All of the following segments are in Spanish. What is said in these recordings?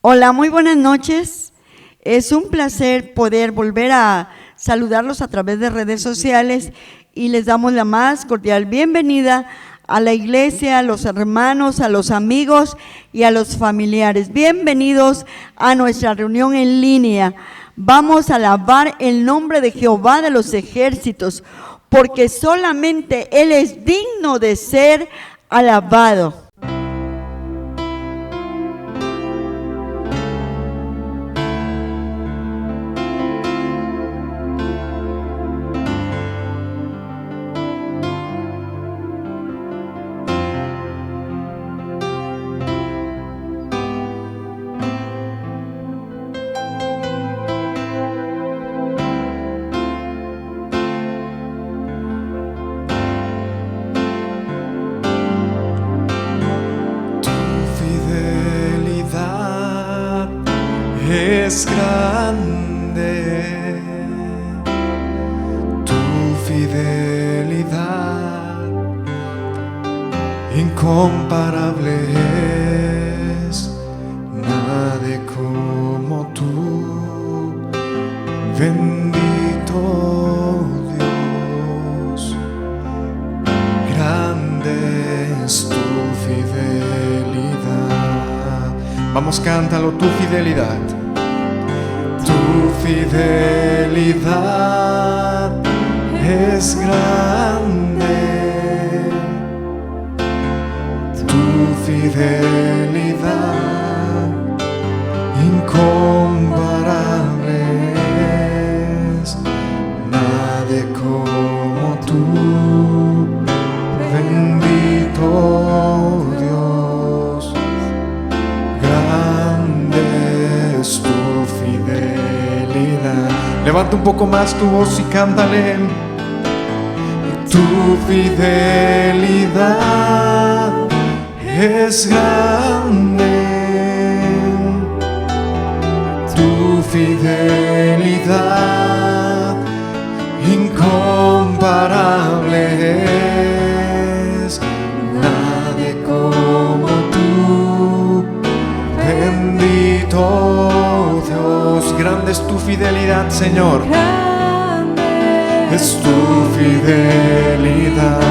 Hola, muy buenas noches. Es un placer poder volver a saludarlos a través de redes sociales y les damos la más cordial bienvenida a la iglesia, a los hermanos, a los amigos y a los familiares. Bienvenidos a nuestra reunión en línea. Vamos a alabar el nombre de Jehová de los ejércitos, porque solamente Él es digno de ser alabado. Es grande tu fidelidad, incomparable es, nadie como tú, bendito Dios, grande es tu fidelidad. Vamos, cántalo, tu fidelidad. Tu fidelidad es grande, tu fidelidad incomparable es, nadie como tú, bendito Dios, grande es tu fidelidad. Levanta un poco más tu voz y cántale. Tu fidelidad es grande, tu fidelidad incomparable es, nadie como tú, bendito Dios, grande es tu fidelidad, Señor. Es tu fidelidad,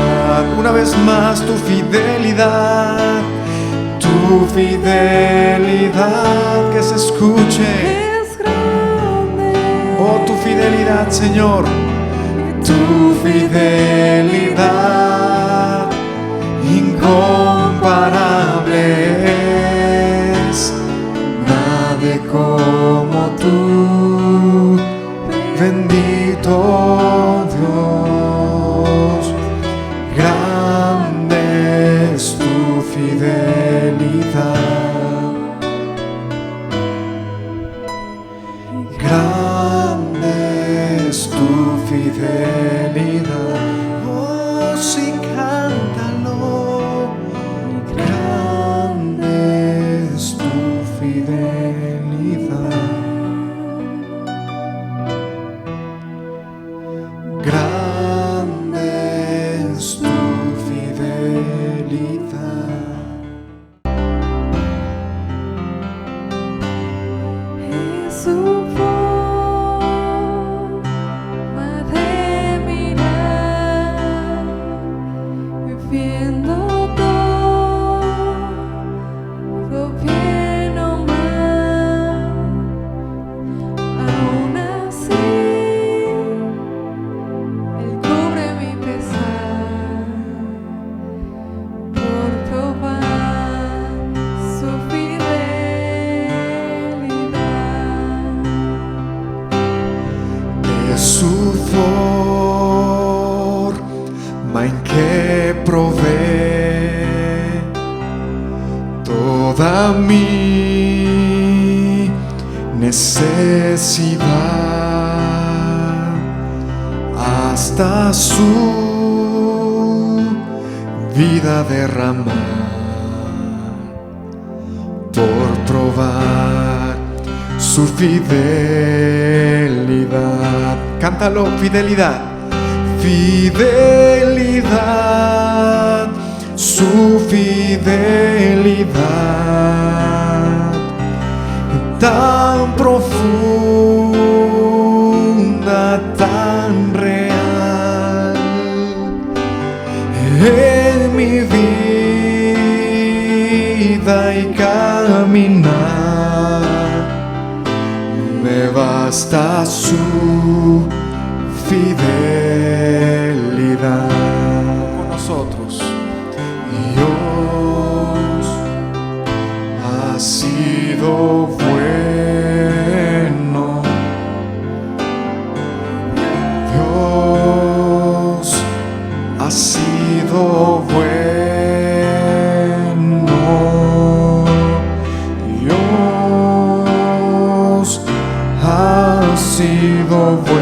una vez más tu fidelidad, que se escuche. Oh, tu fidelidad, Señor, tu fidelidad incomparable es, nadie como tú, bendito Dios, grande es tu fidelidad, grande es tu fidelidad. Oh, sí, cántalo, grande es tu fidelidad. Grande es tu fidelidad. Es su forma de mirar, viendo todo bien o mal, aún así Él cubre mi pesar, por probar su fidelidad. Es su forma en que provee toda mi necesidad, hasta su vida derramar, por probar su fidelidad. Cántalo, fidelidad, fidelidad, su fidelidad tan profunda, tan real en mi vida y caminar. Me basta su fidelidad. Con nosotros, Dios ha sido bueno. Dios ha sido bueno. Dios ha sido bueno.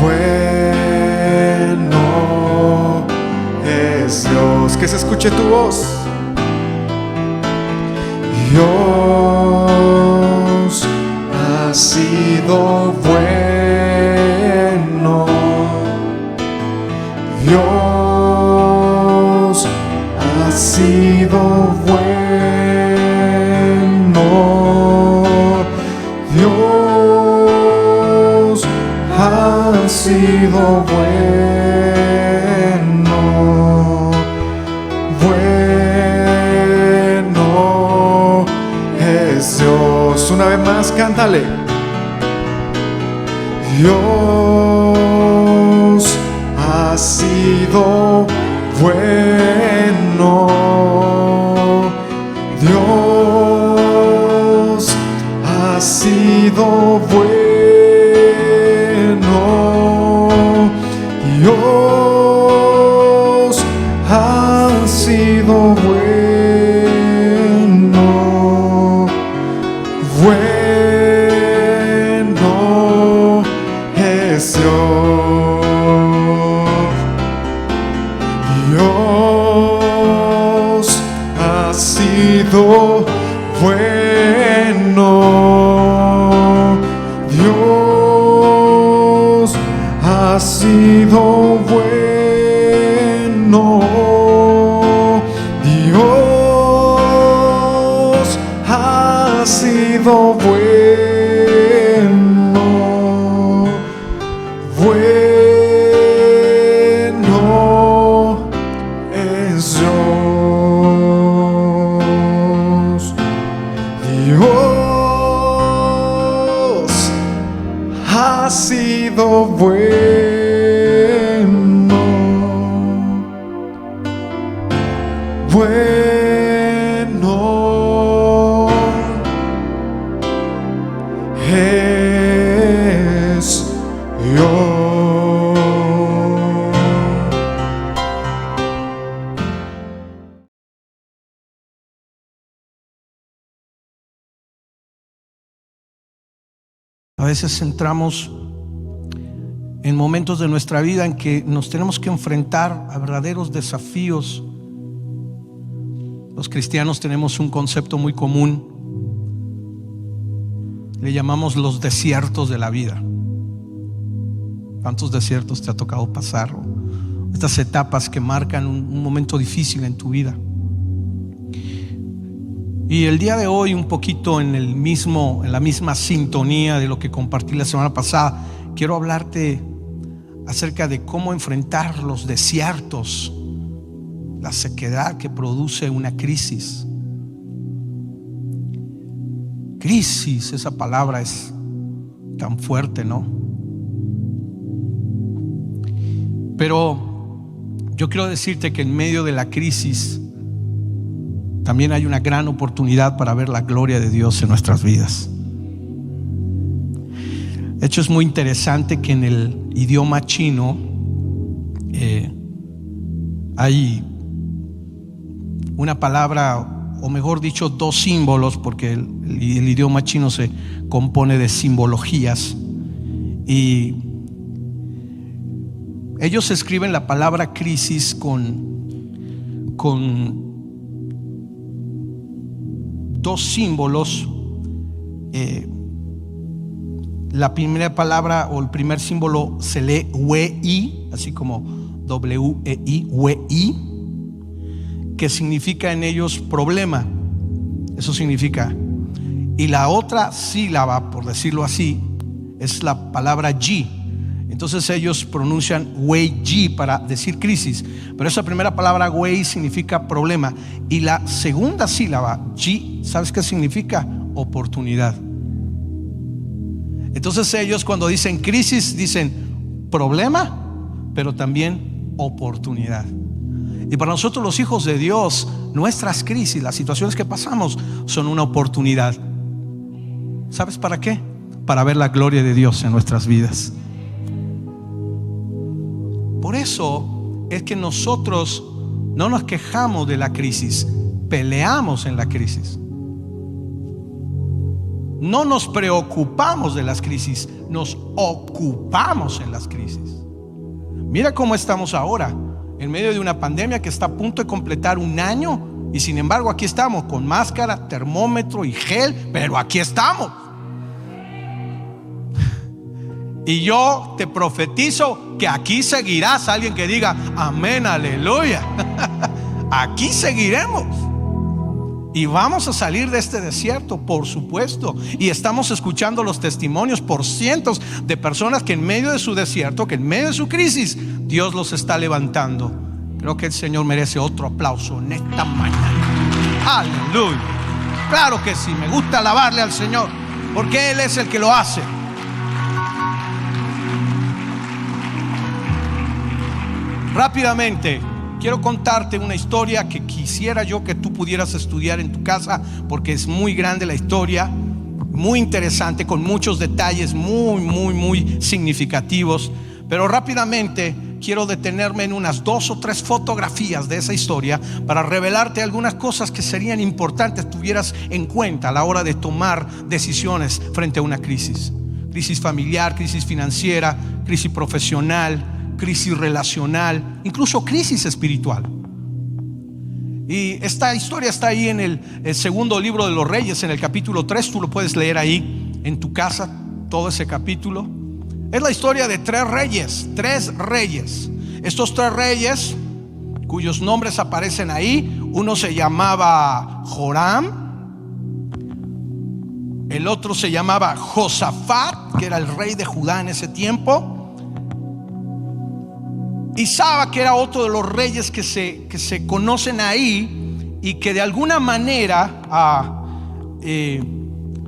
Bueno es Dios. Que se escuche tu voz. Dios ha sido bueno. Dios ha sido bueno. Dios ha sido bueno. Bueno es Dios. Una vez más, cántale. Dios ha sido bueno. Dios ha sido bueno. Dios ha sido bueno. Bueno es Dios. Dios ha sido bueno. Dios ha sido bueno. Dios ha sido bueno. Bueno es Dios. Dios ha sido bueno. Bueno es Dios. A veces entramos en momentos de nuestra vida en que nos tenemos que enfrentar a verdaderos desafíos. Los cristianos tenemos un concepto muy común, le llamamos los desiertos de la vida. ¿Cuántos desiertos te ha tocado pasar? Estas etapas que marcan un momento difícil en tu vida. Y el día de hoy, un poquito en la misma sintonía de lo que compartí la semana pasada, quiero hablarte acerca de cómo enfrentar los desiertos, la sequedad que produce una crisis. Crisis, esa palabra es tan fuerte, ¿no? Pero yo quiero decirte que en medio de la crisis también hay una gran oportunidad para ver la gloria de Dios en nuestras vidas. De hecho, es muy interesante que en el idioma chino hay una palabra, o mejor dicho, dos símbolos, porque el idioma chino se compone de simbologías, y ellos escriben la palabra crisis con dos símbolos. La primera palabra o el primer símbolo se lee Wei, así como W-E-I, Wei, que significa en ellos problema. Eso significa. Y la otra sílaba, por decirlo así, es la palabra G. Entonces ellos pronuncian Wei G para decir crisis, pero esa primera palabra Wei significa problema, y la segunda sílaba G, ¿sabes qué significa? Oportunidad. Entonces ellos, cuando dicen crisis, dicen problema, pero también oportunidad. Y para nosotros, los hijos de Dios, nuestras crisis, las situaciones que pasamos, son una oportunidad. ¿Sabes para qué? Para ver la gloria de Dios en nuestras vidas. Por eso es que nosotros no nos quejamos de la crisis, peleamos en la crisis. No nos preocupamos de las crisis, nos ocupamos en las crisis. Mira cómo estamos ahora, en medio de una pandemia que está a punto de completar 1 año, y sin embargo aquí estamos con máscara, termómetro y gel, pero aquí estamos. Y yo te profetizo que aquí seguirás. Alguien que diga amén, aleluya. Aquí seguiremos. Y vamos a salir de este desierto, por supuesto. Y estamos escuchando los testimonios por cientos de personas que en medio de su desierto, que en medio de su crisis, Dios los está levantando. Creo que el Señor merece otro aplauso en esta mañana. Aleluya. Claro que sí, me gusta alabarle al Señor, porque Él es el que lo hace. Rápidamente quiero contarte una historia que quisiera yo que tú pudieras estudiar en tu casa, porque es muy grande la historia, muy interesante, con muchos detalles muy significativos. Pero rápidamente quiero detenerme en unas 2 o 3 fotografías de esa historia para revelarte algunas cosas que serían importantes tuvieras en cuenta a la hora de tomar decisiones frente a una crisis. Crisis familiar, crisis financiera, crisis profesional, crisis relacional, incluso crisis espiritual. Y esta historia está ahí en el segundo libro de los Reyes, en el capítulo 3. Tú lo puedes leer ahí en tu casa, todo ese capítulo. Es la historia de 3 reyes. Estos 3 reyes, cuyos nombres aparecen ahí, uno se llamaba Joram, el otro se llamaba Josafat, que era el rey de Judá en ese tiempo, y Saba, que era otro de los reyes que se conocen ahí y que de alguna manera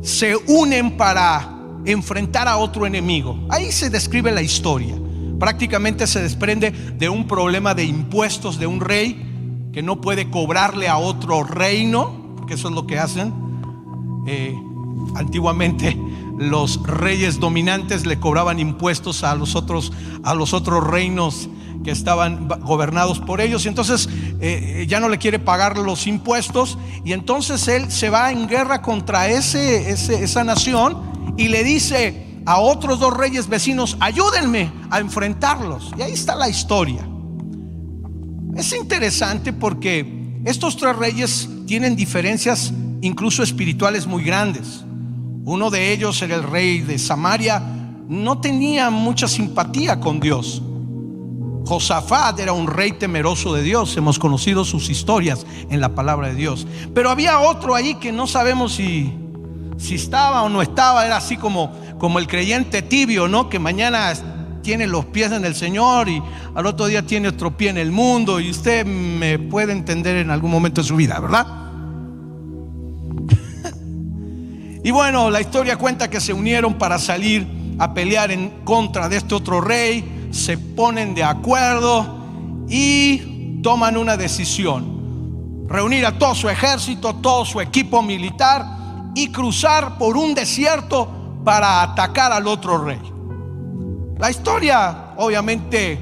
se unen para enfrentar a otro enemigo. Ahí se describe la historia. Prácticamente se desprende de un problema de impuestos de un rey que no puede cobrarle a otro reino, porque eso es lo que hacen. Antiguamente los reyes dominantes le cobraban impuestos a los otros reinos que estaban gobernados por ellos, y entonces ya no le quiere pagar los impuestos, y entonces él se va en guerra contra esa nación y le dice a otros 2 reyes vecinos: ayúdenme a enfrentarlos. Y ahí está la historia. Es interesante porque estos 3 reyes tienen diferencias incluso espirituales muy grandes. Uno de ellos era el rey de Samaria, no tenía mucha simpatía con Dios. Josafat era un rey temeroso de Dios. Hemos conocido sus historias en la palabra de Dios. Pero había otro ahí que no sabemos si estaba o no estaba. Era así como el creyente tibio, ¿no? Que mañana tiene los pies en el Señor y al otro día tiene otro pie en el mundo. Y usted me puede entender en algún momento de su vida, ¿verdad? Y bueno, la historia cuenta que se unieron para salir a pelear en contra de este otro rey. Se ponen de acuerdo y toman una decisión: reunir a todo su ejército, todo su equipo militar y cruzar por un desierto para atacar al otro rey. La historia obviamente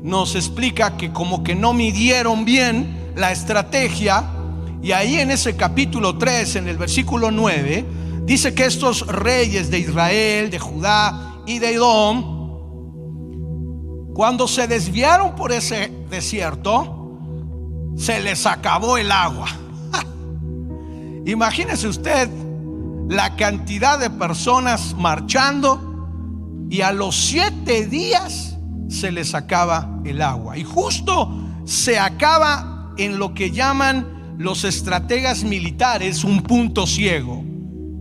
nos explica que como que no midieron bien la estrategia, y ahí en ese capítulo 3, en el versículo 9, dice que estos reyes de Israel, de Judá y de Edom, cuando se desviaron por ese desierto, se les acabó el agua. Imagínese usted la cantidad de personas marchando, y a los 7 días se les acaba el agua. Y justo se acaba en lo que llaman los estrategas militares un punto ciego.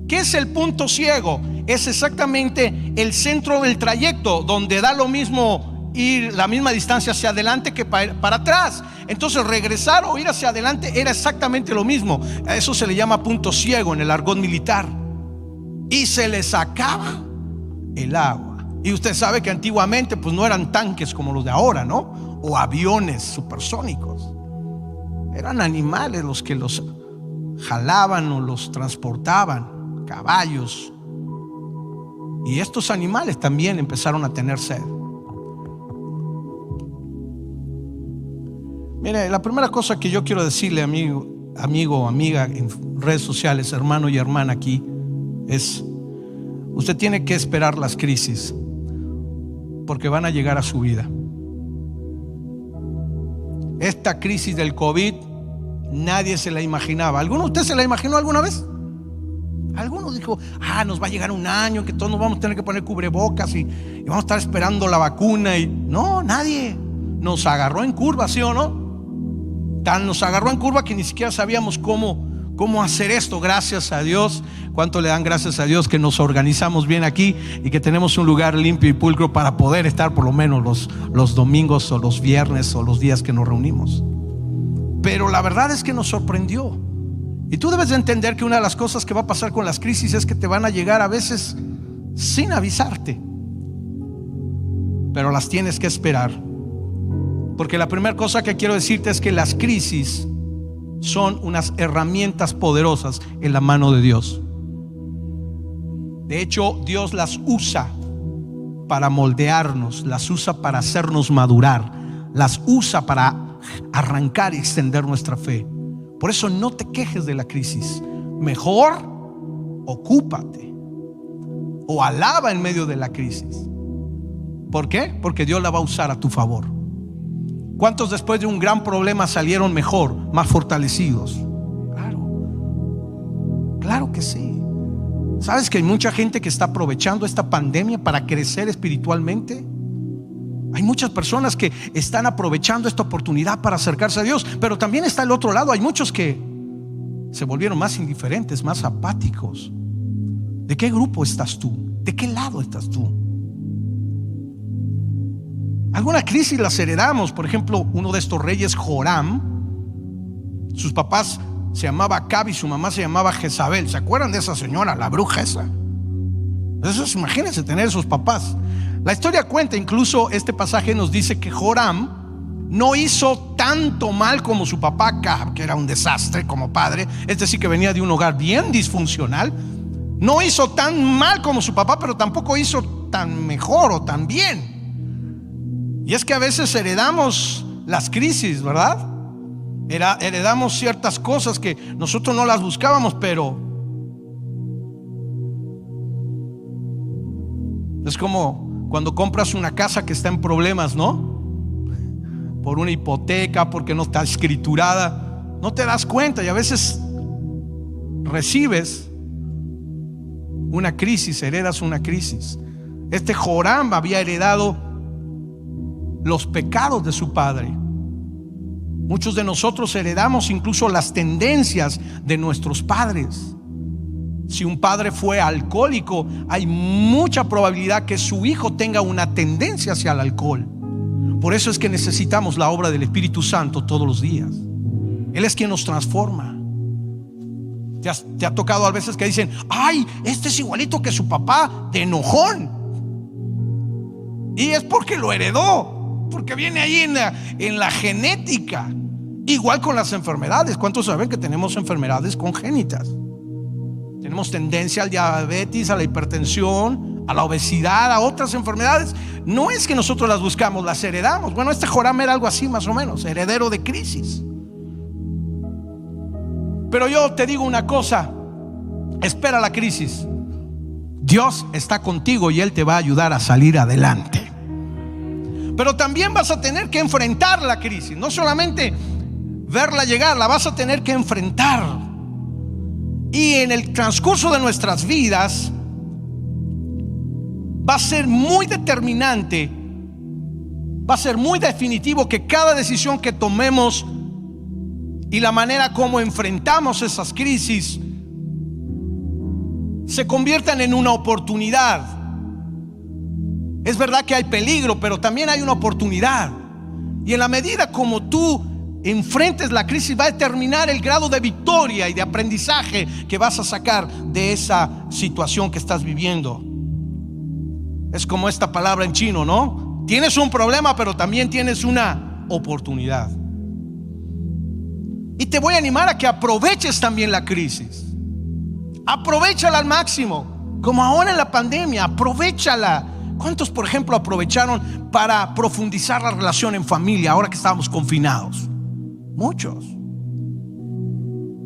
¿Qué es el punto ciego? Es exactamente el centro del trayecto, donde da lo mismo ir la misma distancia hacia adelante que para atrás. Entonces regresar o ir hacia adelante era exactamente lo mismo. A eso se le llama punto ciego en el argot militar. Y se les acaba el agua. Y usted sabe que antiguamente pues no eran tanques como los de ahora, ¿no? O aviones supersónicos. Eran animales los que los jalaban o los transportaban, caballos. Y estos animales también empezaron a tener sed. Mire, la primera cosa que yo quiero decirle, amigo o amiga en redes sociales, hermano y hermana aquí, es: usted tiene que esperar las crisis, porque van a llegar a su vida. Esta crisis del COVID nadie se la imaginaba. ¿Alguno de ustedes se la imaginó alguna vez? Alguno dijo: nos va a llegar un año que todos nos vamos a tener que poner cubrebocas y vamos a estar esperando la vacuna. Y no, nadie. Nos agarró en curva, ¿sí o no? Tan nos agarró en curva que ni siquiera sabíamos cómo hacer esto. Gracias a Dios. ¿Cuánto le dan gracias a Dios que nos organizamos bien aquí y que tenemos un lugar limpio y pulcro para poder estar por lo menos los domingos o los viernes o los días que nos reunimos? Pero la verdad es que nos sorprendió. Y tú debes de entender que una de las cosas que va a pasar con las crisis es que te van a llegar a veces sin avisarte, pero las tienes que esperar. Porque la primera cosa que quiero decirte es que las crisis son unas herramientas poderosas en la mano de Dios. De hecho, Dios las usa para moldearnos, las usa para hacernos madurar, las usa para arrancar y extender nuestra fe. Por eso no te quejes de la crisis. Mejor ocúpate o alaba en medio de la crisis. ¿Por qué? Porque Dios la va a usar a tu favor. ¿Cuántos después de un gran problema salieron mejor, más fortalecidos? Claro que sí. ¿Sabes que hay mucha gente que está aprovechando esta pandemia para crecer espiritualmente? Hay muchas personas que están aprovechando esta oportunidad para acercarse a Dios. Pero también está el otro lado. Hay muchos que se volvieron más indiferentes, más apáticos. ¿De qué grupo estás tú? ¿De qué lado estás tú? Alguna crisis las heredamos. Por ejemplo, uno de estos reyes, Joram, sus papás se llamaba Acab y su mamá se llamaba Jezabel. ¿Se acuerdan de esa señora, la bruja esa? Entonces imagínense tener esos papás. La historia cuenta, incluso este pasaje nos dice que Joram no hizo tanto mal como su papá Acab, que era un desastre como padre, es decir, que venía de un hogar bien disfuncional. No hizo tan mal como su papá, pero tampoco hizo tan mejor o tan bien. Y es que a veces heredamos las crisis, ¿verdad? Heredamos ciertas cosas que nosotros no las buscábamos, pero es como cuando compras una casa que está en problemas, ¿no? Por una hipoteca, porque no está escriturada, no te das cuenta y a veces recibes una crisis, heredas una crisis. Este Joram había heredado los pecados de su padre. Muchos de nosotros heredamos incluso las tendencias de nuestros padres. Si un padre fue alcohólico, hay mucha probabilidad que su hijo tenga una tendencia hacia el alcohol. Por eso es que necesitamos la obra del Espíritu Santo todos los días. Él es quien nos transforma. ¿Te ha tocado a veces que dicen: ay, este es igualito que su papá, de enojón? Y es porque lo heredó, porque viene ahí en la genética. Igual con las enfermedades. ¿Cuántos saben que tenemos enfermedades congénitas? Tenemos tendencia al diabetes, a la hipertensión, a la obesidad, a otras enfermedades. No es que nosotros las buscamos, las heredamos. Bueno, este Joram era algo así más o menos, heredero de crisis. Pero yo te digo una cosa: espera la crisis. Dios está contigo y Él te va a ayudar a salir adelante. Pero también vas a tener que enfrentar la crisis. No solamente verla llegar, la vas a tener que enfrentar. Y en el transcurso de nuestras vidas va a ser muy determinante, va a ser muy definitivo que cada decisión que tomemos y la manera como enfrentamos esas crisis se conviertan en una oportunidad. Es verdad que hay peligro, pero también hay una oportunidad. Y en la medida como tú enfrentes la crisis, va a determinar el grado de victoria y de aprendizaje que vas a sacar de esa situación que estás viviendo. Es como esta palabra en chino, ¿no? Tienes un problema, pero también tienes una oportunidad. Y te voy a animar a que aproveches también la crisis. Aprovéchala al máximo, como ahora en la pandemia. Aprovéchala. ¿Cuántos, por ejemplo, aprovecharon para profundizar la relación en familia ahora que estábamos confinados? Muchos.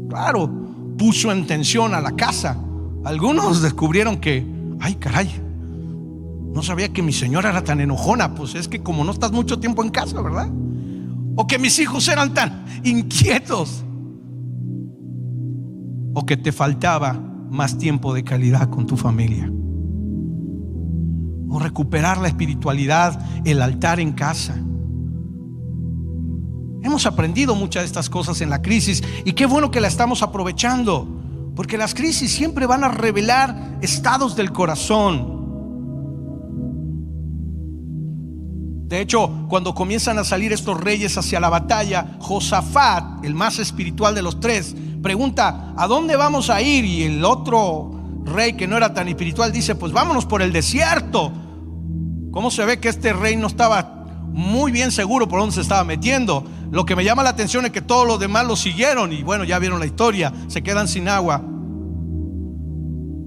Claro, puso en tensión a la casa. Algunos descubrieron que, ay caray, no sabía que mi señora era tan enojona. Pues es que como no estás mucho tiempo en casa, ¿verdad? O que mis hijos eran tan inquietos, o que te faltaba más tiempo de calidad con tu familia, o recuperar la espiritualidad, el altar en casa. Hemos aprendido muchas de estas cosas en la crisis, y qué bueno que la estamos aprovechando, porque las crisis siempre van a revelar estados del corazón. De hecho, cuando comienzan a salir estos reyes hacia la batalla, Josafat, el más espiritual de los tres, pregunta: ¿a dónde vamos a ir? Y el otro rey, que no era tan espiritual, dice: pues vámonos por el desierto. ¿Cómo se ve que este rey no estaba muy bien seguro por dónde se estaba metiendo? Lo que me llama la atención es que todos los demás lo siguieron, y bueno, ya vieron la historia, se quedan sin agua.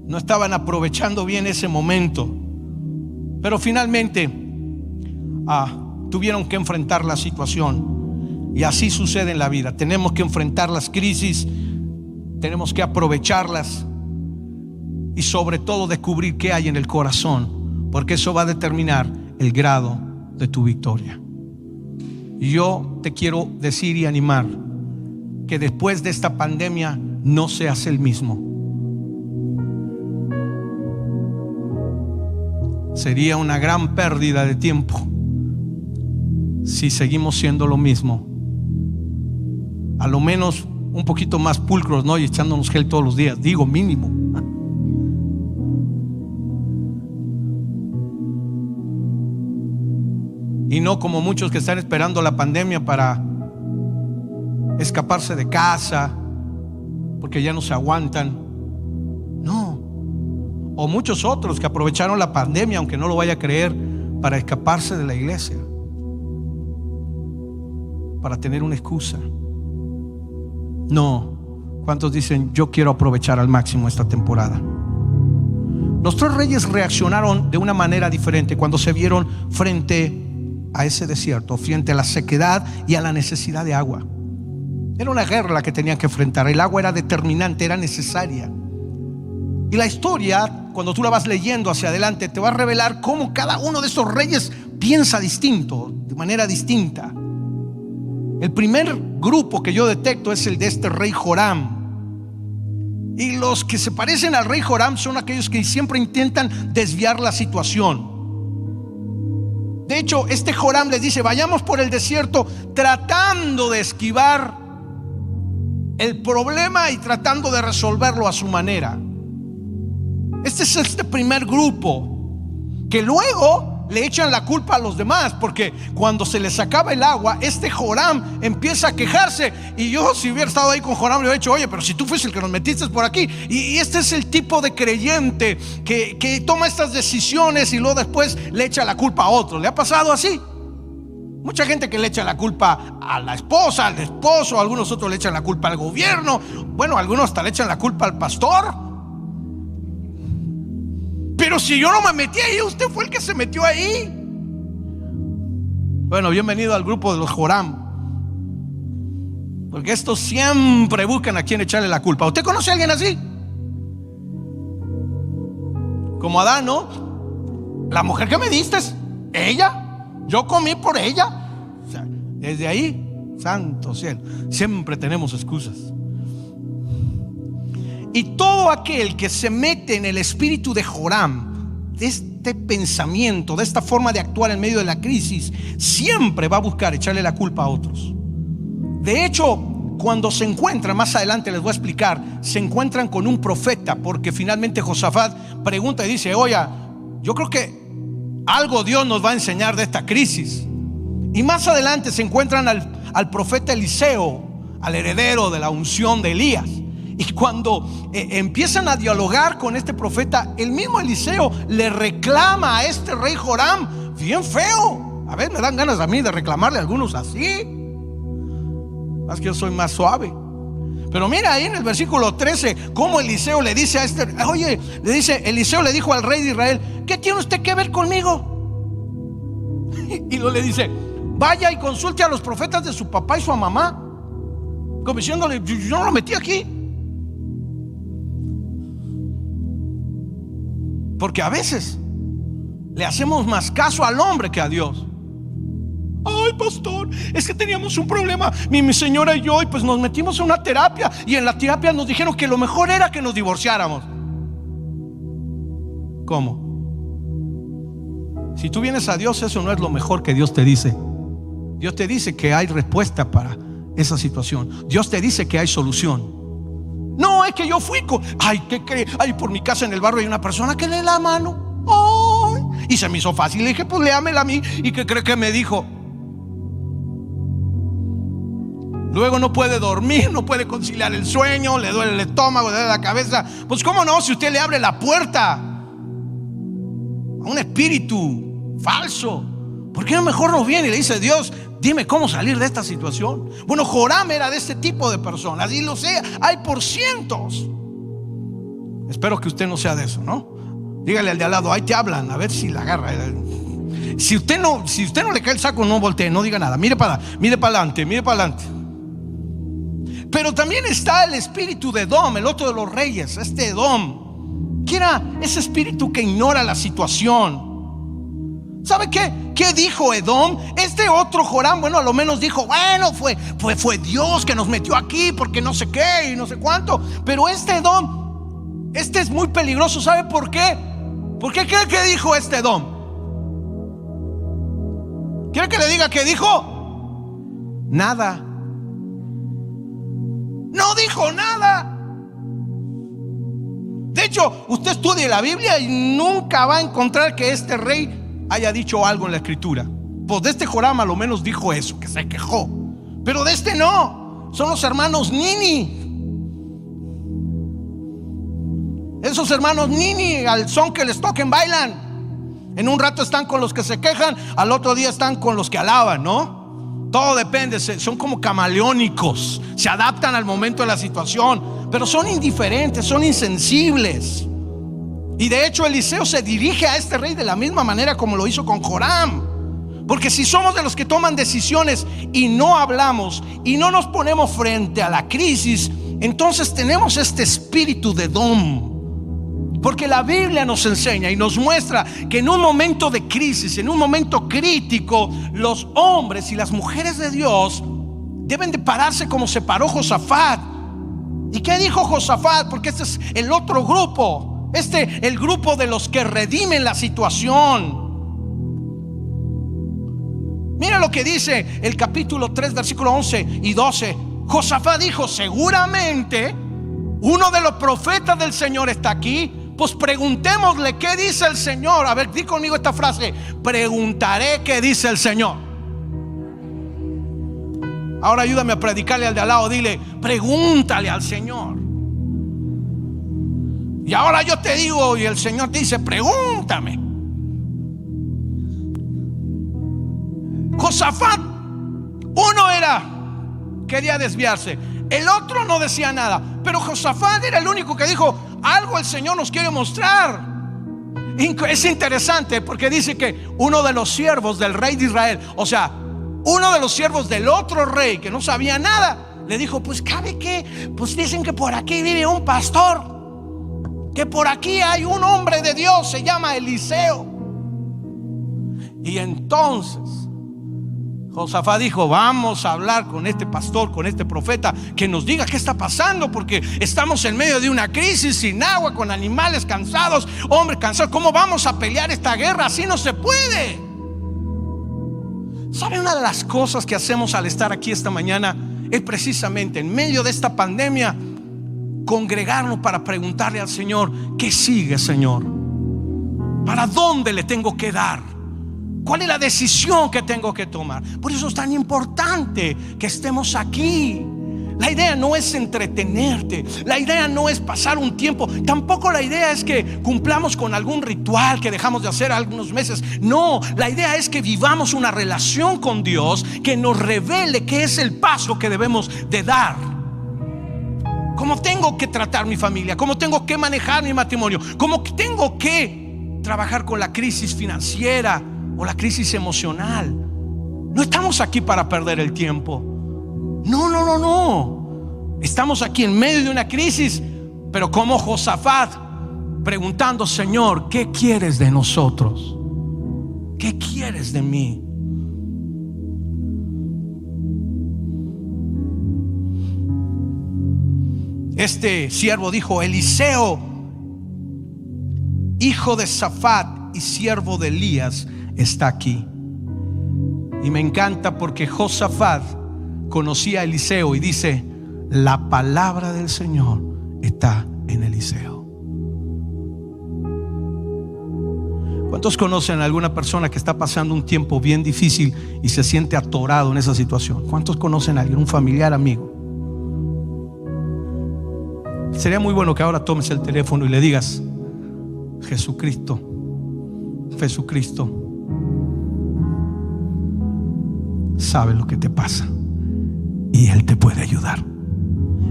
No estaban aprovechando bien ese momento, pero finalmente tuvieron que enfrentar la situación. Y así sucede en la vida. Tenemos que enfrentar las crisis, tenemos que aprovecharlas, y sobre todo descubrir qué hay en el corazón, porque eso va a determinar el grado de tu victoria. Y yo te quiero decir y animar que después de esta pandemia no seas el mismo. Sería una gran pérdida de tiempo si seguimos siendo lo mismo. A lo menos un poquito más pulcros, ¿no? Y echándonos gel todos los días, digo, mínimo. Y no como muchos que están esperando la pandemia para escaparse de casa porque ya no se aguantan. No. O muchos otros que aprovecharon la pandemia, aunque no lo vaya a creer, para escaparse de la iglesia, para tener una excusa. No. ¿Cuántos dicen: yo quiero aprovechar al máximo esta temporada? Los tres reyes reaccionaron de una manera diferente cuando se vieron frente a ese desierto, frente a la sequedad y a la necesidad de agua. Era una guerra la que tenían que enfrentar. El agua era determinante, era necesaria. Y la historia, cuando tú la vas leyendo hacia adelante, te va a revelar cómo cada uno de esos reyes piensa distinto, de manera distinta. El primer grupo que yo detecto es el de este rey Joram. Y los que se parecen al rey Joram son aquellos que siempre intentan desviar la situación. De hecho, este Joram les dice: vayamos por el desierto, tratando de esquivar el problema y tratando de resolverlo a su manera. Este es este primer grupo, que luego le echan la culpa a los demás, porque cuando se les acaba el agua, este Joram empieza a quejarse. Y yo, si hubiera estado ahí con Joram, le hubiera dicho: oye, pero si tú fuiste el que nos metiste por aquí. Y este es el tipo de creyente que toma estas decisiones y luego después le echa la culpa a otro. ¿Le ha pasado así? Mucha gente que le echa la culpa a la esposa, al esposo, algunos otros le echan la culpa al gobierno. Bueno, algunos hasta le echan la culpa al pastor. Pero si yo no me metí ahí, usted fue el que se metió ahí. Bueno, bienvenido al grupo de los Joram, porque estos siempre buscan a quien echarle la culpa. ¿Usted conoce a alguien así? Como Adán, ¿no? La mujer que me diste, ella, yo comí por ella. O sea, desde ahí, santo cielo, siempre tenemos excusas. Y todo aquel que se mete en el espíritu de Joram, de este pensamiento, de esta forma de actuar en medio de la crisis, siempre va a buscar echarle la culpa a otros. De hecho, cuando se encuentran, más adelante les voy a explicar, se encuentran con un profeta, porque finalmente Josafat pregunta y dice: oye, yo creo que algo Dios nos va a enseñar de esta crisis. Y más adelante se encuentran al profeta Eliseo, al heredero de la unción de Elías. Y cuando empiezan a dialogar con este profeta, el mismo Eliseo le reclama a este rey Joram bien feo. A ver, me dan ganas a mí de reclamarle a algunos así. Más que yo soy más suave. Pero mira ahí en el versículo 13 cómo Eliseo le dice a este: oye, le dice, Eliseo le dijo al rey de Israel: ¿qué tiene usted que ver conmigo? Y luego le dice: vaya y consulte a los profetas de su papá y su mamá, como diciéndole: yo no lo metí aquí. Porque a veces le hacemos más caso al hombre que a Dios. Ay, pastor, es que teníamos un problema, mi señora y yo, y pues nos metimos en una terapia, y en la terapia nos dijeron que lo mejor era que nos divorciáramos. ¿Cómo? Si tú vienes a Dios, eso no es lo mejor que Dios te dice. Dios te dice que hay respuesta para esa situación. Dios te dice que hay solución. No, es que yo fui ¿qué cree? Ay, por mi casa en el barrio hay una persona que lee la mano. Ay, y se me hizo fácil. Le dije: pues léamela a mí. ¿Y qué cree que me dijo? Luego no puede dormir, no puede conciliar el sueño, le duele el estómago, le duele la cabeza. Pues cómo no, si usted le abre la puerta a un espíritu falso, ¿por qué no mejor no viene y le dice: Dios, dime cómo salir de esta situación? Bueno, Joram era de este tipo de personas, y lo sé, hay por cientos. Espero que usted no sea de eso, ¿no? Dígale al de al lado: ahí te hablan, a ver si la agarra. Si usted no le cae el saco, no voltee, no diga nada. Mire para adelante, mire para adelante. Pero también está el espíritu de Edom, el otro de los reyes, este Edom, que era ese espíritu que ignora la situación. ¿Sabe qué? ¿Qué dijo Edom? Este otro Joram, bueno, a lo menos dijo: bueno, fue Dios que nos metió aquí, porque no sé qué y no sé cuánto. Pero este Edom, este es muy peligroso. ¿Sabe por qué? ¿Por qué cree que dijo este Edom? ¿Quiere que le diga qué dijo? Nada. No dijo nada. De hecho, usted estudie la Biblia y nunca va a encontrar que este rey haya dicho algo en la escritura. Pues de este Joram a lo menos dijo eso, que se quejó. Pero de este no. Son los hermanos Nini. Esos hermanos Nini, al son que les toquen, bailan. En un rato están con los que se quejan, al otro día están con los que alaban, ¿no? Todo depende, son como camaleónicos, se adaptan al momento de la situación, pero son indiferentes, son insensibles. Y de hecho Eliseo se dirige a este rey de la misma manera como lo hizo con Joram. Porque si somos de los que toman decisiones y no hablamos y no nos ponemos frente a la crisis, entonces tenemos este espíritu de Edom. Porque la Biblia nos enseña y nos muestra que en un momento de crisis, en un momento crítico, los hombres y las mujeres de Dios deben de pararse como se paró Josafat. ¿Y qué dijo Josafat? Porque este es el otro grupo, el grupo de los que redimen la situación. Mira lo que dice el capítulo 3, versículo 11 y 12. Josafat dijo: seguramente uno de los profetas del Señor está aquí. Pues preguntémosle qué dice el Señor. A ver, di conmigo esta frase: preguntaré qué dice el Señor. Ahora ayúdame a predicarle al de al lado. Dile: pregúntale al Señor. Y ahora yo te digo, y el Señor te dice: pregúntame. Josafat, uno quería desviarse, el otro no decía nada, pero Josafat era el único que dijo: algo el Señor nos quiere mostrar. Es interesante porque dice que uno de los siervos del rey de Israel, o sea, uno de los siervos del otro rey que no sabía nada, le dijo: pues ¿sabe qué? Pues dicen que por aquí vive un pastor, que por aquí hay un hombre de Dios, se llama Eliseo. Y entonces Josafat dijo: vamos a hablar con este pastor, con este profeta, que nos diga qué está pasando, porque estamos en medio de una crisis, sin agua, con animales cansados, hombres cansados. ¿Cómo vamos a pelear esta guerra? Así no se puede. ¿Sabe una de las cosas que hacemos al estar aquí esta mañana? es precisamente en medio de esta pandemia congregarnos para preguntarle al Señor: ¿qué sigue, Señor? ¿Para dónde le tengo que dar? ¿Cuál es la decisión que tengo que tomar? Por eso es tan importante que estemos aquí. La idea no es entretenerte, la idea no es pasar un tiempo, tampoco la idea es que cumplamos con algún ritual que dejamos de hacer algunos meses. No, la idea es que vivamos una relación con Dios que nos revele qué es el paso que debemos de dar. Cómo tengo que tratar mi familia, cómo tengo que manejar mi matrimonio, cómo tengo que trabajar con la crisis financiera o la crisis emocional. No estamos aquí para perder el tiempo. No. Estamos aquí en medio de una crisis, pero como Josafat, preguntando: Señor, ¿qué quieres de nosotros? ¿Qué quieres de mí? Este siervo dijo: Eliseo, hijo de Safat y siervo de Elías, está aquí. Y me encanta porque Josafat conocía a Eliseo y dice: la palabra del Señor está en Eliseo. ¿Cuántos conocen a alguna persona que está pasando un tiempo bien difícil y se siente atorado en esa situación? ¿Cuántos conocen a alguien, un familiar, amigo? Sería muy bueno que ahora tomes el teléfono y le digas: Jesucristo sabe lo que te pasa y Él te puede ayudar.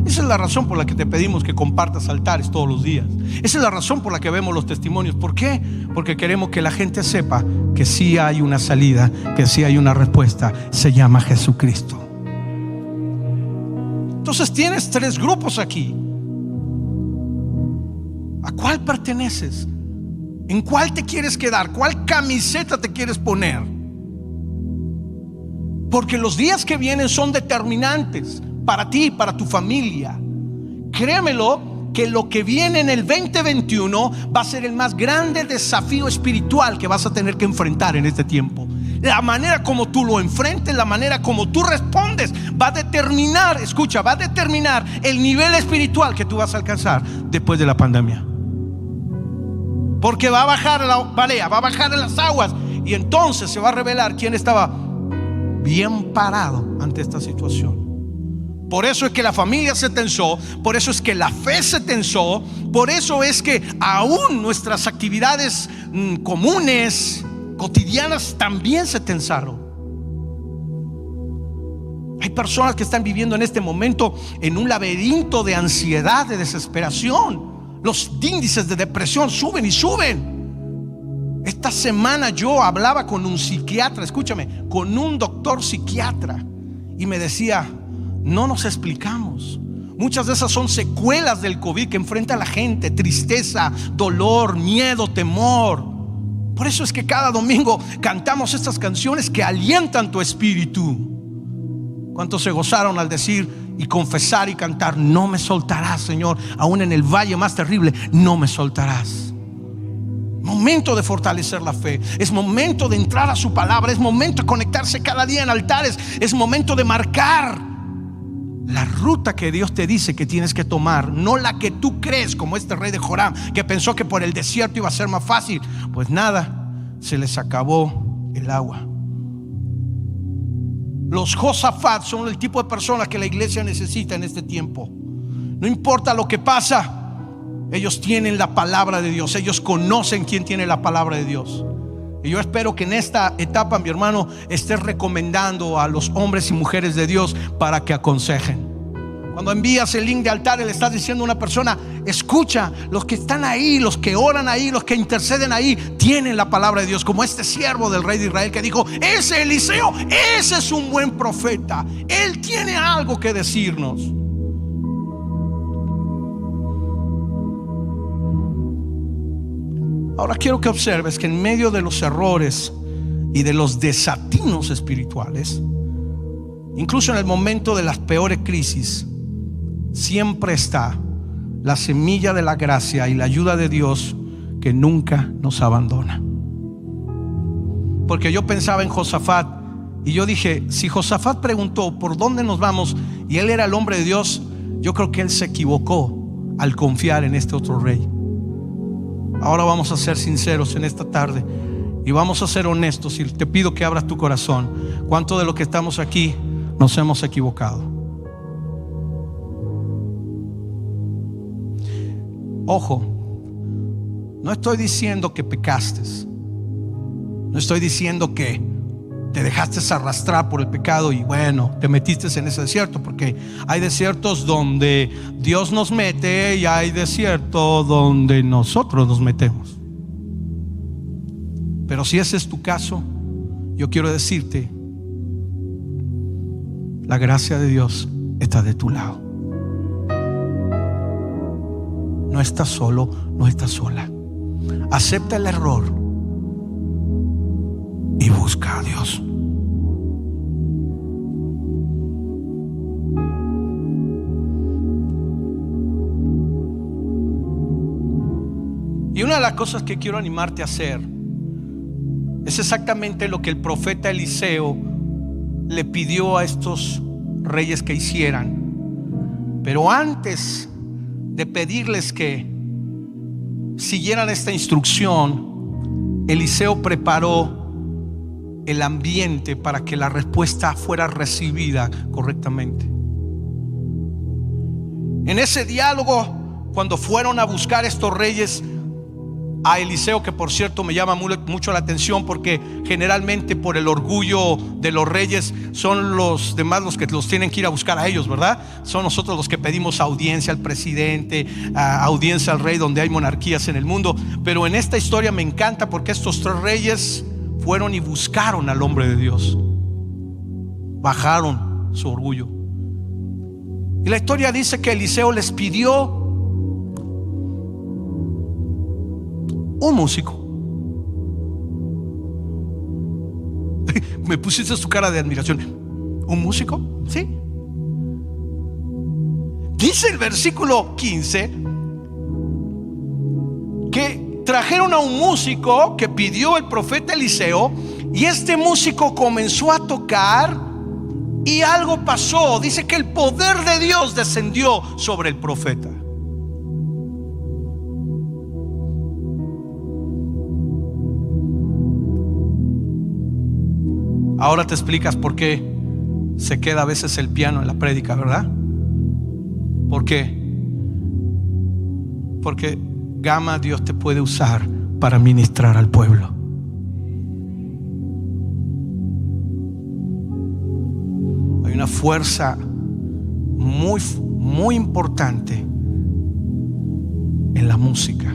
Esa es la razón por la que te pedimos que compartas altares todos los días. Esa es la razón por la que vemos los testimonios. ¿Por qué? Porque queremos que la gente sepa que sí hay una salida, que sí hay una respuesta. Se llama Jesucristo. Entonces tienes 3 grupos aquí. ¿A cuál perteneces? ¿En cuál te quieres quedar? ¿Cuál camiseta te quieres poner? Porque los días que vienen son determinantes para ti y para tu familia. Créemelo, que lo que viene en el 2021 va a ser el más grande desafío espiritual que vas a tener que enfrentar en este tiempo. La manera como tú lo enfrentes, la manera como tú respondes, va a determinar, escucha, va a determinar el nivel espiritual que tú vas a alcanzar después de la pandemia. Porque va a bajar la marea, va a bajar en las aguas, y entonces se va a revelar quién estaba bien parado ante esta situación. Por eso es que la familia se tensó, por eso es que la fe se tensó, por eso es que aún nuestras actividades comunes, cotidianas, también se tensaron. Hay personas que están viviendo en este momento en un laberinto de ansiedad, de desesperación. Los índices de depresión suben y suben. Esta semana yo hablaba con un psiquiatra, escúchame, con un doctor psiquiatra, y me decía: no nos explicamos. Muchas de esas son secuelas del COVID que enfrenta la gente: tristeza, dolor, miedo, temor. Por eso es que cada domingo cantamos estas canciones que alientan tu espíritu. ¿Cuántos se gozaron al decir y confesar y cantar: no me soltarás, Señor, aún en el valle más terrible, no me soltarás? Momento de fortalecer la fe, es momento de entrar a su palabra, es momento de conectarse cada día en altares, es momento de marcar la ruta que Dios te dice que tienes que tomar, no la que tú crees, como este rey de Joram, que pensó que por el desierto iba a ser más fácil. Pues nada, se les acabó el agua. Los Josafat son el tipo de personas que la iglesia necesita en este tiempo. No importa lo que pasa, ellos tienen la palabra de Dios, ellos conocen quién tiene la palabra de Dios. Y yo espero que en esta etapa, mi hermano, estés recomendando a los hombres y mujeres de Dios para que aconsejen. Cuando envías el link de altar, le estás diciendo a una persona: escucha, los que están ahí, los que oran ahí, los que interceden ahí, tienen la palabra de Dios. Como este siervo del rey de Israel que dijo: ese Eliseo, ese es un buen profeta, él tiene algo que decirnos. Ahora quiero que observes que en medio de los errores y de los desatinos espirituales, incluso en el momento de las peores crisis, siempre está la semilla de la gracia y la ayuda de Dios que nunca nos abandona. Porque yo pensaba en Josafat y yo dije: si Josafat preguntó por dónde nos vamos y él era el hombre de Dios, yo creo que él se equivocó al confiar en este otro rey. Ahora vamos a ser sinceros en esta tarde y vamos a ser honestos, y te pido que abras tu corazón. ¿Cuánto de lo que estamos aquí nos hemos equivocado? Ojo, no estoy diciendo que pecaste, no estoy diciendo que te dejaste arrastrar por el pecado y bueno, te metiste en ese desierto, porque hay desiertos donde Dios nos mete y hay desiertos donde nosotros nos metemos. Pero si ese es tu caso, yo quiero decirte, la gracia de Dios está de tu lado. No estás solo, no estás sola. Acepta el error y busca a Dios. Y una de las cosas que quiero animarte a hacer es exactamente lo que el profeta Eliseo le pidió a estos reyes que hicieran. Pero antes de pedirles que siguieran esta instrucción, Eliseo preparó el ambiente para que la respuesta fuera recibida correctamente. En ese diálogo, cuando fueron a buscar estos reyes a Eliseo, que por cierto me llama mucho la atención, porque generalmente por el orgullo de los reyes son los demás los que los tienen que ir a buscar a ellos, ¿verdad? Son nosotros los que pedimos audiencia al presidente, audiencia al rey, donde hay monarquías en el mundo. Pero en esta historia me encanta porque estos tres reyes fueron y buscaron al hombre de Dios, bajaron su orgullo. Y la historia dice que Eliseo les pidió un músico. Me pusiste su cara de admiración. ¿Un músico? Sí. Dice el versículo 15 que trajeron a un músico que pidió el profeta Eliseo, y este músico comenzó a tocar y algo pasó. Dice que el poder de Dios descendió sobre el profeta. Ahora te explicas por qué se queda a veces el piano en la prédica, ¿verdad? ¿Por qué? Porque Gama, Dios te puede usar para ministrar al pueblo. Hay una fuerza muy, muy importante en la música.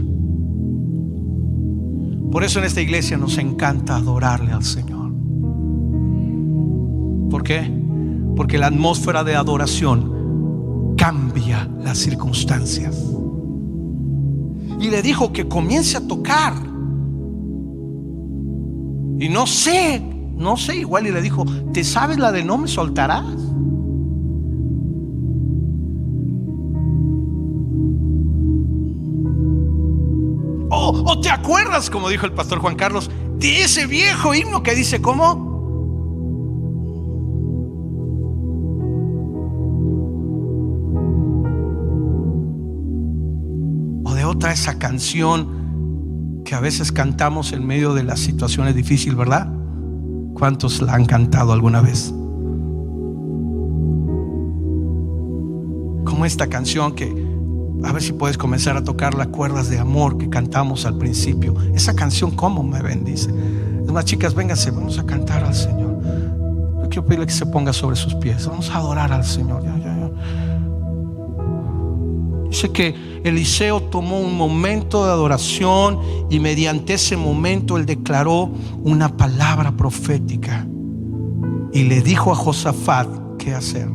Por eso en esta iglesia nos encanta adorarle al Señor. ¿Por qué? Porque la atmósfera de adoración cambia las circunstancias. Y le dijo que comience a tocar. Y no sé, igual, y le dijo: ¿te sabes la de no me soltarás? ¿O te acuerdas, como dijo el pastor Juan Carlos, de ese viejo himno que dice cómo? Esa canción que a veces cantamos en medio de las situaciones difíciles, ¿verdad? ¿Cuántos la han cantado alguna vez? Como esta canción que, a ver si puedes comenzar a tocar las cuerdas de amor que cantamos al principio. Esa canción cómo me bendice. Es más, chicas, vénganse, vamos a cantar al Señor. Yo quiero pedirle que se ponga sobre sus pies. Vamos a adorar al Señor. Ya. Dice que Eliseo tomó un momento de adoración y mediante ese momento él declaró una palabra profética y le dijo a Josafat qué hacer.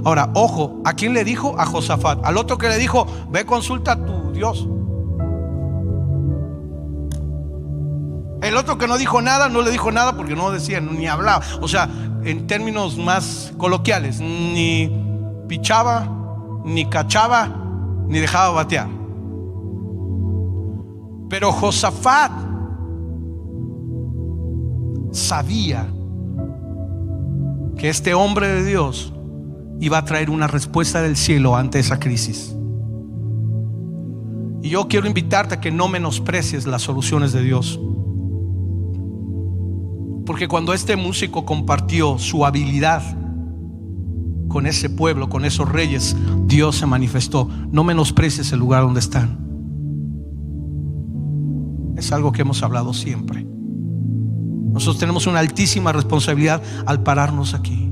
Ahora, ojo, ¿a quién le dijo? A Josafat. Al otro que le dijo: ve, consulta a tu Dios. El otro que no dijo nada, no le dijo nada porque no decía ni hablaba. O sea, en términos más coloquiales, ni pichaba, ni cachaba, ni dejaba batear. Pero Josafat sabía que este hombre de Dios y va a traer una respuesta del cielo ante esa crisis. Y yo quiero invitarte a que no menosprecies las soluciones de Dios, porque cuando este músico compartió su habilidad con ese pueblo, con esos reyes, Dios se manifestó. No menosprecies el lugar donde están. Es algo que hemos hablado siempre. Nosotros tenemos una altísima responsabilidad al pararnos aquí.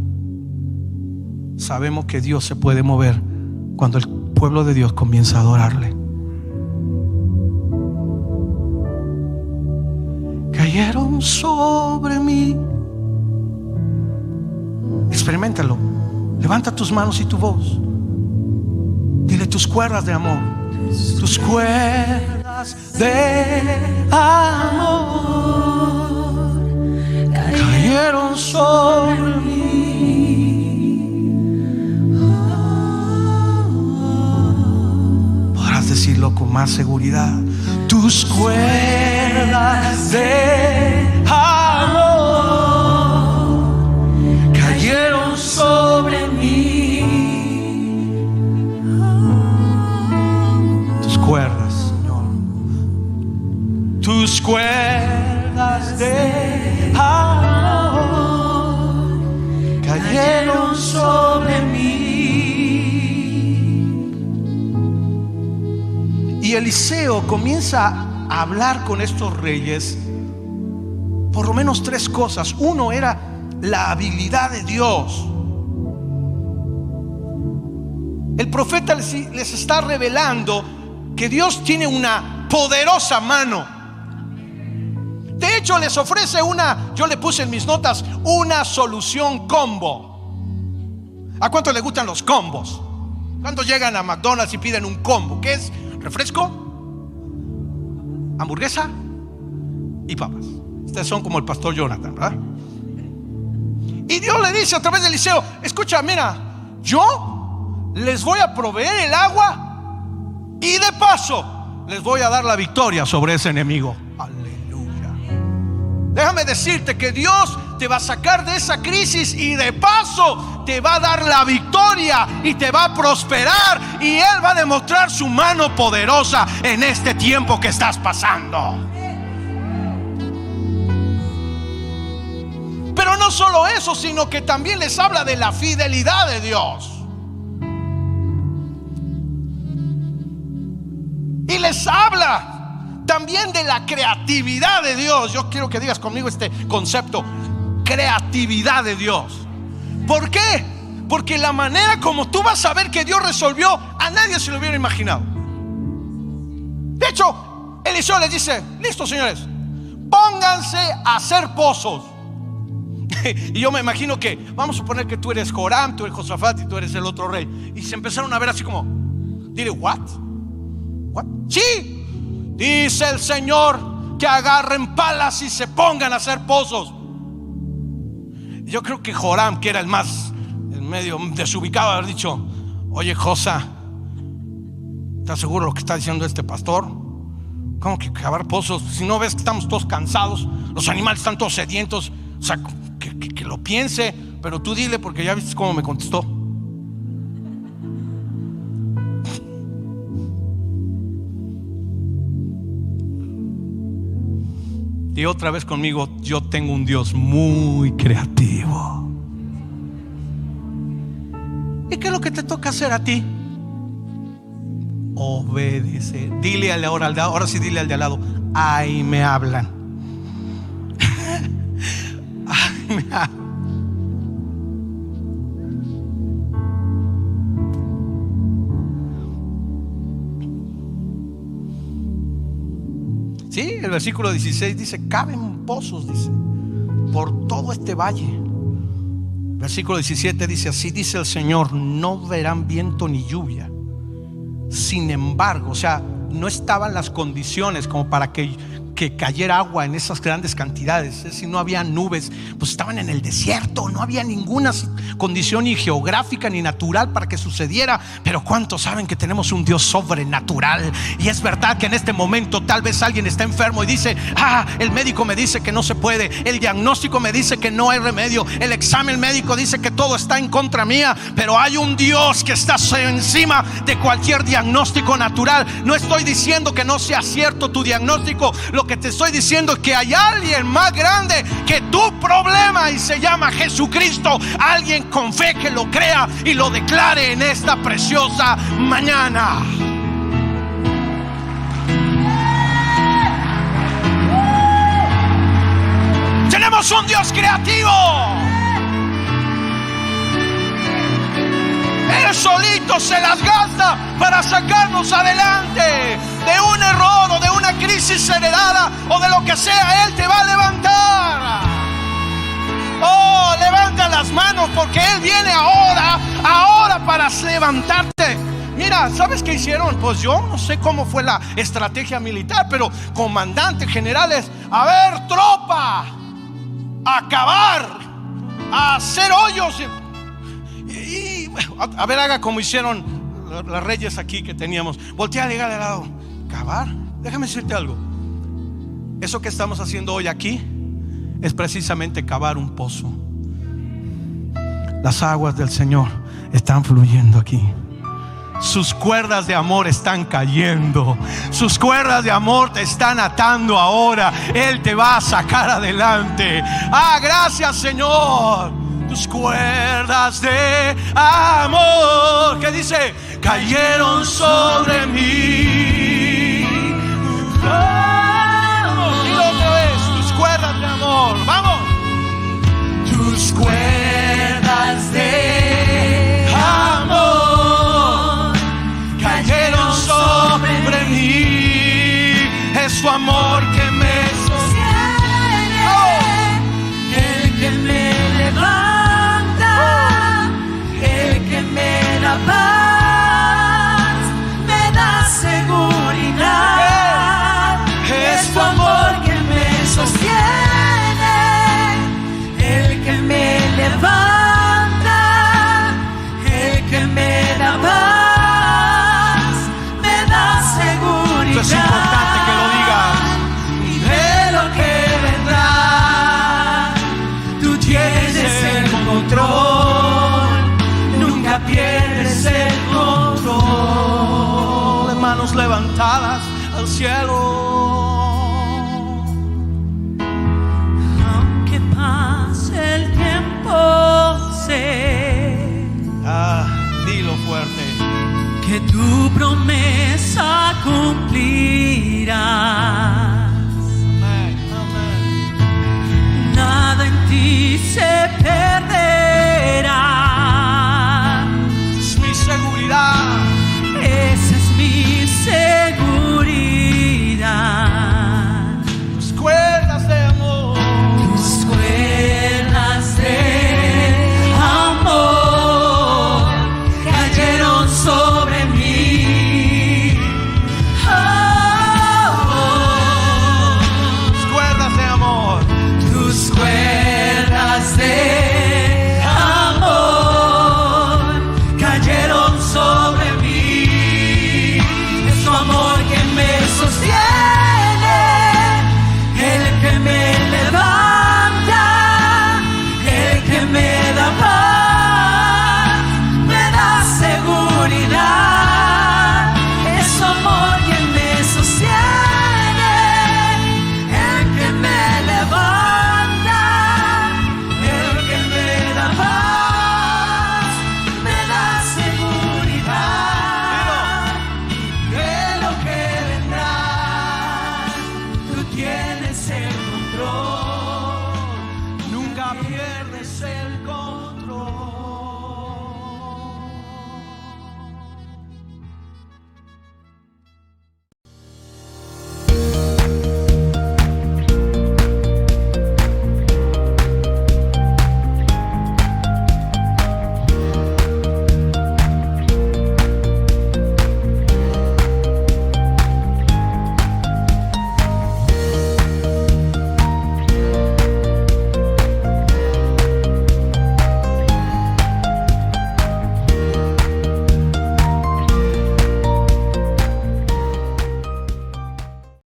Sabemos que Dios se puede mover cuando el pueblo de Dios comienza a adorarle. Cayeron sobre mí. Experiméntalo. Levanta tus manos y tu voz. Dile: tus cuerdas de amor, tus cuerdas de amor cayeron sobre mí. Podrás decirlo con más seguridad. Tus cuerdas de amor cayeron sobre mí. Tus cuerdas, Señor. Tus cuerdas de amor cayeron sobre mí. Y Eliseo comienza a hablar con estos reyes por lo menos tres cosas. Uno era la habilidad de Dios. El profeta les está revelando que Dios tiene una poderosa mano. De hecho, les ofrece yo le puse en mis notas, una solución combo. ¿A cuánto les gustan los combos? ¿Cuántos llegan a McDonald's y piden un combo? ¿Qué es? Refresco, hamburguesa y papas. Ustedes son como el pastor Jonathan, ¿verdad? Y Dios le dice a través de Eliseo: escucha, mira, yo les voy a proveer el agua y de paso les voy a dar la victoria sobre ese enemigo. Aleluya. Déjame decirte que Dios te va a sacar de esa crisis y de paso te va a dar la victoria y te va a prosperar, y Él va a demostrar su mano poderosa en este tiempo que estás pasando. Pero no solo eso, sino que también les habla de la fidelidad de Dios. Y les habla también de la creatividad de Dios. Yo quiero que digas conmigo este concepto: creatividad de Dios. ¿Por qué? Porque la manera como tú vas a ver que Dios resolvió, a nadie se lo hubiera imaginado. De hecho, Eliseo les dice: listo, señores, pónganse a hacer pozos. Y yo me imagino que, vamos a suponer que tú eres Joram, tú eres Josafat y tú eres el otro rey. Y se empezaron a ver así como, dile, ¿what? Sí, dice el Señor que agarren palas y se pongan a hacer pozos. Yo creo que Joram, que era el medio desubicado, haber dicho: oye, Josa, ¿estás seguro de lo que está diciendo este pastor? ¿Cómo que cavar pozos? Si no ves que estamos todos cansados, los animales están todos sedientos. O sea, que lo piense, pero tú dile, porque ya viste cómo me contestó. Y otra vez conmigo: yo tengo un Dios muy creativo. ¿Y qué es lo que te toca hacer a ti? Obedecer. Dile ahora sí, dile al de al lado: ay, me hablan. Ay, me hablan. Sí, el versículo 16 dice: caben pozos, dice, por todo este valle. Versículo 17 dice: así dice el Señor, no verán viento ni lluvia. Sin embargo, o sea, no estaban las condiciones como para que que cayera agua en esas grandes cantidades. Si no había nubes, pues estaban en el desierto, no había ninguna condición ni geográfica ni natural para que sucediera. Pero ¿cuántos saben que tenemos un Dios sobrenatural? Y es verdad que en este momento tal vez alguien está enfermo y dice: el médico me dice que no se puede, el diagnóstico me dice que no hay remedio, el examen médico dice que todo está en contra mía. Pero hay un Dios que está encima de cualquier diagnóstico natural. No estoy diciendo que no sea cierto tu diagnóstico. Lo que te estoy diciendo es que hay alguien más grande que tu problema, y se llama Jesucristo. Alguien con fe que lo crea y lo declare en esta preciosa mañana. Tenemos un Dios creativo. Él solito se las gasta para sacarnos adelante de un error o de una crisis heredada o de lo que sea. Él te va a levantar. Oh, levanta las manos, porque Él viene ahora para levantarte. Mira, ¿sabes qué hicieron? Pues yo no sé cómo fue la estrategia militar, pero comandantes, generales: a ver, tropa, a cavar, a hacer hoyos. Y a ver, haga como hicieron los reyes aquí que teníamos. Voltea, diga de lado: cavar. Déjame decirte algo. Eso que estamos haciendo hoy aquí es precisamente cavar un pozo. Las aguas del Señor están fluyendo aquí. Sus cuerdas de amor están cayendo. Sus cuerdas de amor te están atando ahora. Él te va a sacar adelante. Gracias, Señor. Tus cuerdas de amor, ¿qué dice? Cayeron sobre mí. Dilo otra vez: tus cuerdas de amor. Vamos. Tus cuerdas de amor cayeron sobre mí. Es su amor que me sostiene. El que me levanta, el que me da paz, me da seguridad. Es tu amor que me sostiene, el que me levanta, el que me da paz, me da seguridad. Eso es importante que lo digas. Y de lo que vendrá, tú tienes el control, nunca pierdes el control. De manos levantadas al cielo. Aunque pase el tiempo, sé Dilo fuerte. que tu promesa cumplirá.